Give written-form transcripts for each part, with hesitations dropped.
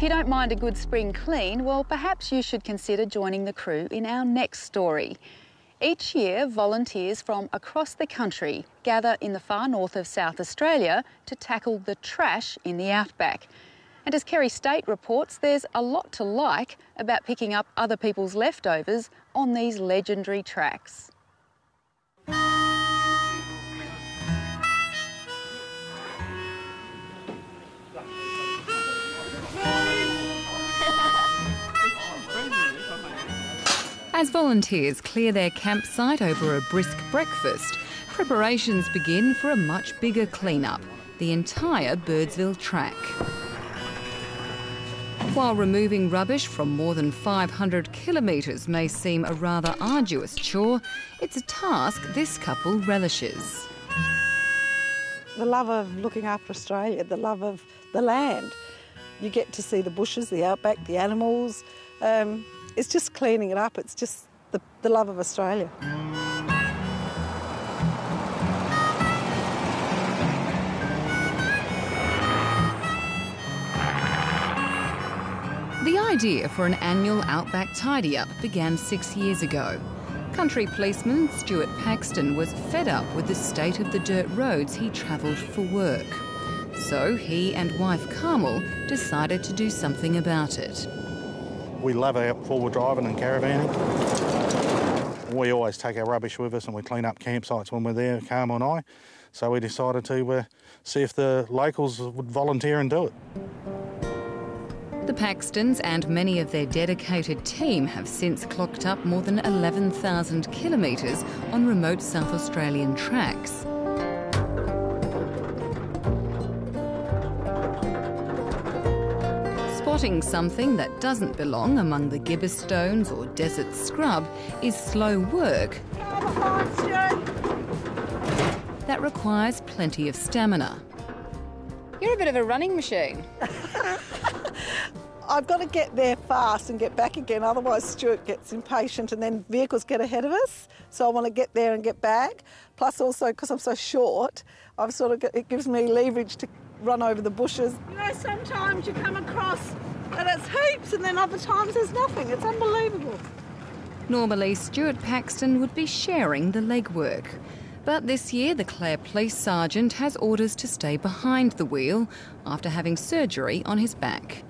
If you don't mind a good spring clean, well, perhaps you should consider joining the crew in our next story. Each year, volunteers from across the country gather in the far north of South Australia to tackle the trash in the Outback. And as Kerry Staight reports, there's a lot to like about picking up other people's leftovers on these legendary tracks. As volunteers clear their campsite over a brisk breakfast, preparations begin for a much bigger clean-up, the entire Birdsville track. While removing rubbish from more than 500 kilometres may seem a rather arduous chore, it's a task this couple relishes. The love of looking after Australia, the love of the land. You get to see the bushes, the outback, the animals. It's just cleaning it up. It's just the love of Australia. The idea for an annual Outback tidy-up began 6 years ago. Country policeman Stuart Paxton was fed up with the state of the dirt roads he travelled for work. So he and wife Carmel decided to do something about it. We love our four-wheel driving and caravanning. We always take our rubbish with us and we clean up campsites when we're there, Carmel and I. So we decided to see if the locals would volunteer and do it. The Paxtons and many of their dedicated team have since clocked up more than 11,000 kilometres on remote South Australian tracks. Spotting something that doesn't belong among the gibberstones or desert scrub is slow work that requires plenty of stamina. You're a bit of a running machine. I've got to get there fast and get back again, otherwise Stuart gets impatient and then vehicles get ahead of us. So I want to get there and get back. Plus also, because I'm so short, it gives me leverage to run over the bushes. You know, sometimes you come across and it's heaps and then other times there's nothing. It's unbelievable. Normally, Stuart Paxton would be sharing the legwork. But this year, the Clare Police Sergeant has orders to stay behind the wheel after having surgery on his back.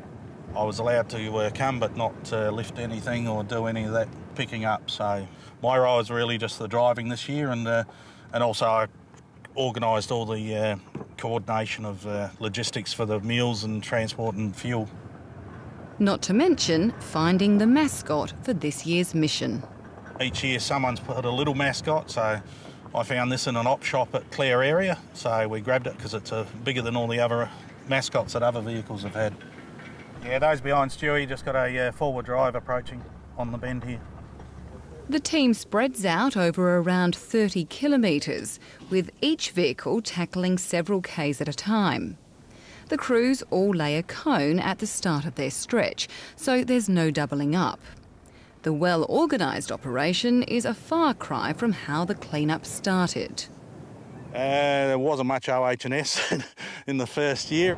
I was allowed to come but not lift anything or do any of that picking up. So my role is really just the driving this year, and also I organised all the coordination of logistics for the meals and transport and fuel. Not to mention finding the mascot for this year's mission. Each year someone's put a little mascot, so I found this in an op shop at Clare area, so we grabbed it because it's bigger than all the other mascots that other vehicles have had. Yeah, those behind Stewie just got a forward drive approaching on the bend here. The team spreads out over around 30 kilometres, with each vehicle tackling several k's at a time. The crews all lay a cone at the start of their stretch, so there's no doubling up. The well-organised operation is a far cry from how the clean-up started. There wasn't much OH&S in the first year.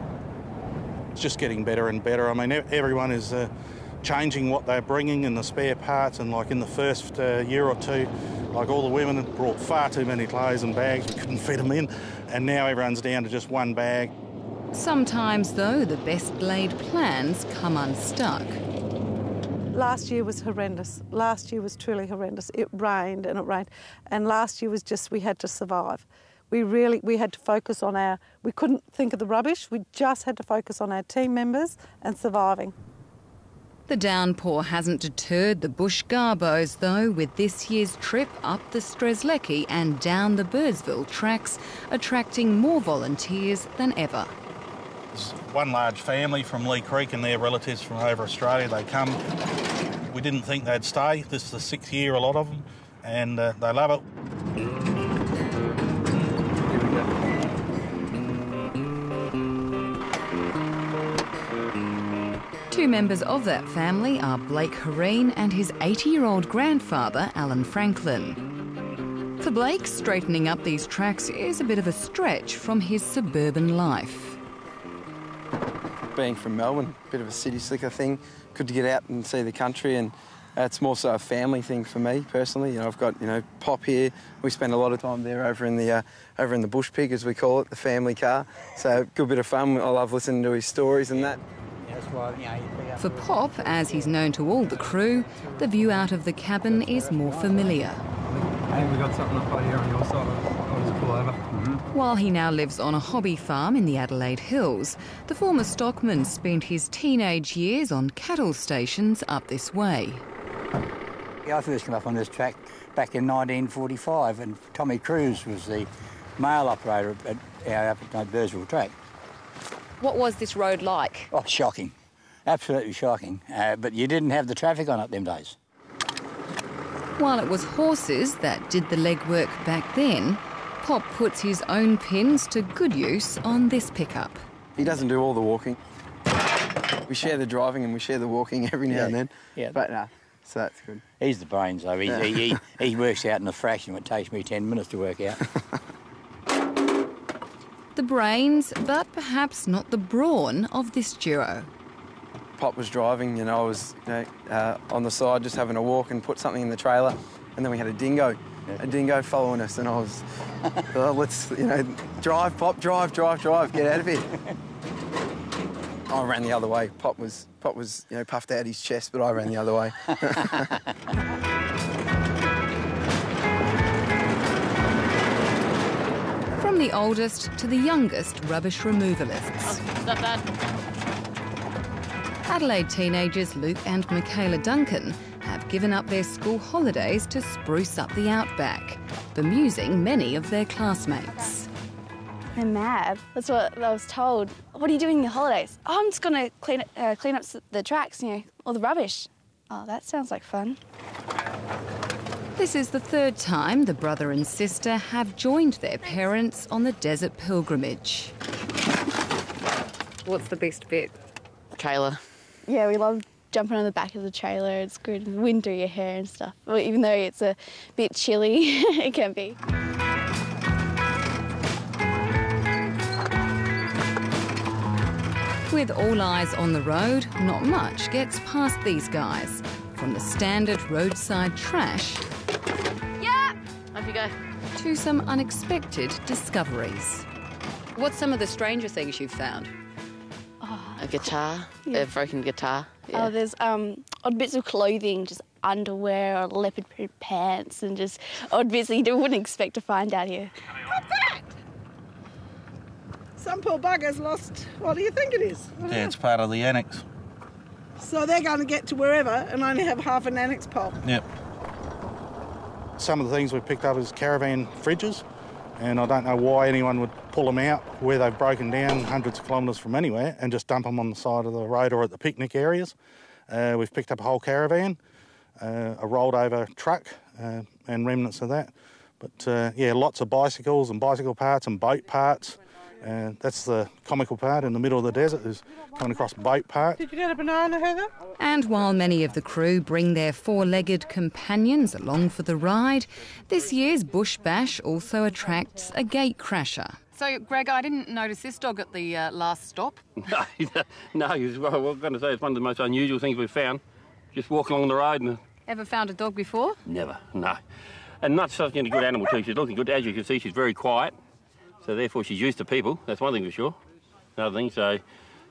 It's just getting better and better. I mean, everyone is changing what they're bringing and the spare parts, and like in the first year or two, like all the women had brought far too many clothes and bags, we couldn't fit them in, and now everyone's down to just one bag. Sometimes, though, the best-laid plans come unstuck. Last year was horrendous. Last year was truly horrendous. It rained and it rained, and last year was just, we had to survive. We had to focus on we couldn't think of the rubbish, we just had to focus on our team members and surviving. The downpour hasn't deterred the bush Garbos, though, with this year's trip up the Strzelecki and down the Birdsville tracks, attracting more volunteers than ever. There's one large family from Lee Creek and their relatives from over Australia. They come. We didn't think they'd stay. This is the 6th year, a lot of them, and they love it. Two members of that family are Blake Herreen and his 80-year-old grandfather, Alan Franklin. For Blake, straightening up these tracks is a bit of a stretch from his suburban life. being from Melbourne, a bit of a city slicker thing. Good to get out and see the country, and it's more so a family thing for me personally. You know, I've got Pop here. We spend a lot of time there over in the bush pig, as we call it, the family car. So good bit of fun. I love listening to his stories and that. For Pop, as he's known to all the crew, the view out of the cabin is more familiar. Hey, we got something up here on your side. I'll just pull over. While he now lives on a hobby farm in the Adelaide Hills, the former stockman spent his teenage years on cattle stations up this way. I first came up on this track back in 1945, and Tommy Cruz was the mail operator up at Bursville track. What was this road like? Oh, shocking. Absolutely shocking. But you didn't have the traffic on it them days. While it was horses that did the legwork back then, Pop puts his own pins to good use on this pickup. He doesn't do all the walking. We share the driving and we share the walking every now and then. Yeah. But so that's good. He's the brains, though. He works out in a fraction. It takes me 10 minutes to work out. The brains, but perhaps not the brawn of this duo. Pop was driving, I was on the side just having a walk and put something in the trailer, and then we had a dingo following us, and I was, let's, drive, Pop, drive, get out of here. I ran the other way. Pop was, puffed out his chest, but I ran the other way. From the oldest to the youngest rubbish removalists. Stop that. Adelaide teenagers Luke and Mikaela Duncan have given up their school holidays to spruce up the Outback, bemusing many of their classmates. They're mad. That's what I was told. What are you doing in your holidays? Oh, I'm just going to clean up the tracks, all the rubbish. Oh, that sounds like fun. This is the third time the brother and sister have joined their parents on the desert pilgrimage. What's the best bit? Trailer. Yeah, we love jumping on the back of the trailer. It's good. Wind through your hair and stuff. Well, even though it's a bit chilly, it can be. With all eyes on the road, not much gets past these guys. From the standard roadside trash... Yeah! Off you go. ...to some unexpected discoveries. What's some of the stranger things you've found? A guitar, a broken guitar. Yeah. Oh, there's odd bits of clothing, just underwear or leopard print pants, and just odd bits that you wouldn't expect to find out here. What's that? Some poor bugger's lost. What do you think it is? Yeah, it's part of the annex. So they're going to get to wherever and only have half an annex pole. Yep. Some of the things we picked up is caravan fridges, and I don't know why anyone would pull them out where they've broken down hundreds of kilometres from anywhere and just dump them on the side of the road or at the picnic areas. We've picked up a whole caravan, a rolled over truck and remnants of that. But lots of bicycles and bicycle parts and boat parts. That's the comical part in the middle of the desert, is coming across boat parts. Did you get a banana, Heather? And while many of the crew bring their four-legged companions along for the ride, this year's Bush Bash also attracts a gate crasher. So, Greg, I didn't notice this dog at the last stop. No, I'm going to say it's one of the most unusual things we've found. Just walking along the road and... Ever found a dog before? Never, no. And not such a good animal too. She's looking good. As you can see, she's very quiet. So therefore she's used to people. That's one thing for sure. Another thing, so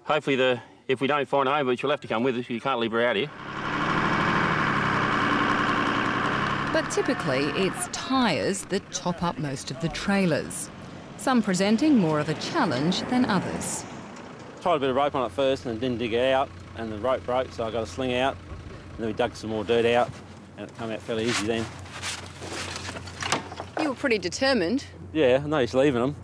hopefully if we don't find a home, but she'll have to come with us. You can't leave her out here. But typically it's tyres that top up most of the trailers, some presenting more of a challenge than others. Tried a bit of rope on it first and it didn't dig out, and the rope broke, so I got a sling out, and then we dug some more dirt out, and it came out fairly easy then. You were pretty determined. Yeah, no use leaving them.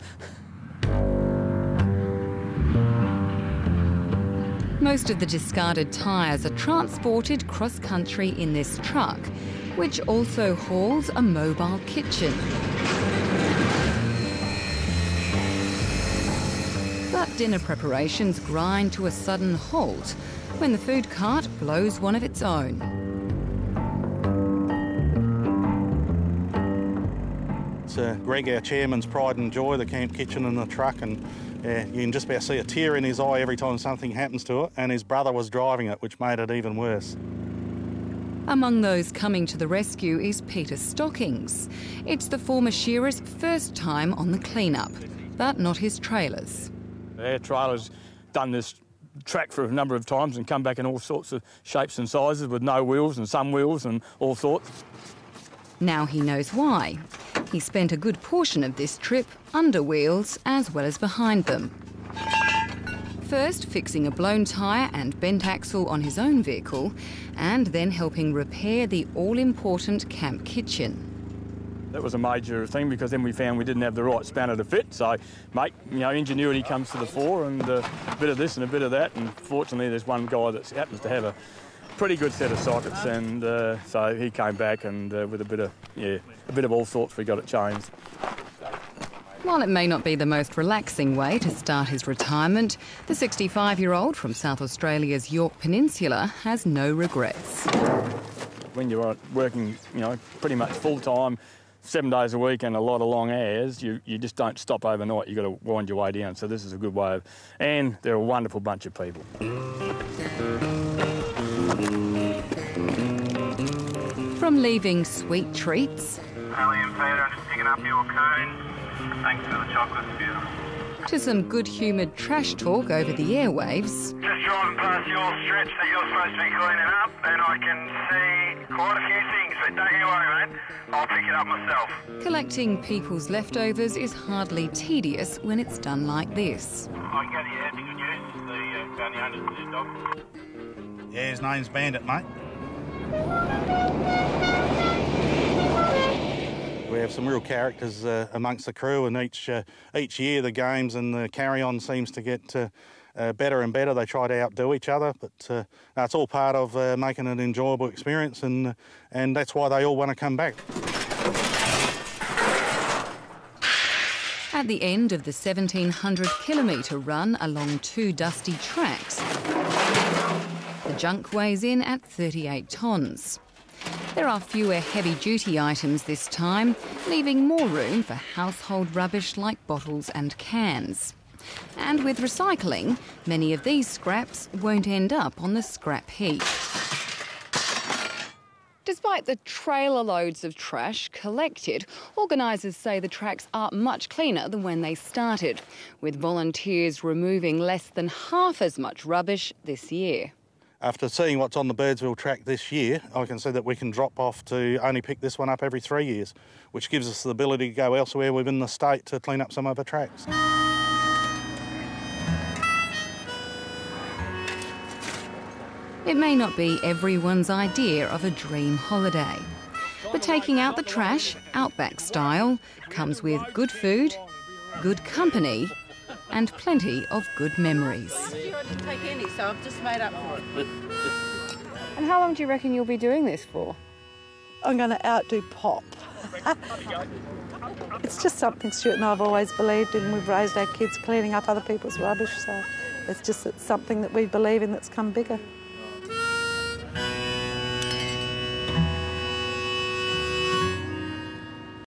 Most of the discarded tyres are transported cross-country in this truck, which also hauls a mobile kitchen. But dinner preparations grind to a sudden halt when the food cart blows one of its own. Greg, our chairman's pride and joy, the camp kitchen in the truck, and you can just about see a tear in his eye every time something happens to it, and his brother was driving it, which made it even worse. Among those coming to the rescue is Peter Stockings. It's the former shearer's first time on the clean-up, but not his trailers. Our trailer's done this track for a number of times and come back in all sorts of shapes and sizes with no wheels and some wheels and all sorts. Now he knows why. He spent a good portion of this trip under wheels as well as behind them. First fixing a blown tyre and bent axle on his own vehicle, and then helping repair the all-important camp kitchen. That was a major thing because then we found we didn't have the right spanner to fit, so, mate, you know, ingenuity comes to the fore, and a bit of this and a bit of that, and fortunately there's one guy that happens to have a pretty good set of sockets, and so he came back and with a bit of all sorts we got it changed. While it may not be the most relaxing way to start his retirement, the 65-year-old from South Australia's Yorke Peninsula has no regrets. When you're working, you know, pretty much full-time, 7 days a week and a lot of long hours, you just don't stop overnight. You've got to wind your way down. So this is a good way of... And they're a wonderful bunch of people. From leaving sweet treats... Ali and Peter, I'm just picking up your cone. Thanks for the chocolate, beautiful. To some good-humoured trash talk over the airwaves. Just driving past your stretch that you're supposed to be cleaning up, and I can see quite a few things, but don't you worry, mate. I'll pick it up myself. Collecting people's leftovers is hardly tedious when it's done like this. I can go to your good news, the bounty hunters and their dog. Yeah, his name's Bandit, mate. We have some real characters amongst the crew, and each year the games and the carry-on seems to get better and better. They try to outdo each other, but it's all part of making an enjoyable experience, and that's why they all want to come back. At the end of the 1,700-kilometre run along 2 dusty tracks, the junk weighs in at 38 tonnes. There are fewer heavy-duty items this time, leaving more room for household rubbish like bottles and cans. And with recycling, many of these scraps won't end up on the scrap heap. Despite the trailer loads of trash collected, organisers say the tracks are much cleaner than when they started, with volunteers removing less than half as much rubbish this year. After seeing what's on the Birdsville track this year, I can see that we can drop off to only pick this one up every 3 years, which gives us the ability to go elsewhere within the state to clean up some other tracks. It may not be everyone's idea of a dream holiday, but taking out the trash, Outback style, comes with good food, good company, and plenty of good memories. I didn't take any, so I've just made up for it. And how long do you reckon you'll be doing this for? I'm going to outdo Pop. It's just something Stuart and I have always believed in. We've raised our kids cleaning up other people's rubbish, so it's something that we believe in that's come bigger.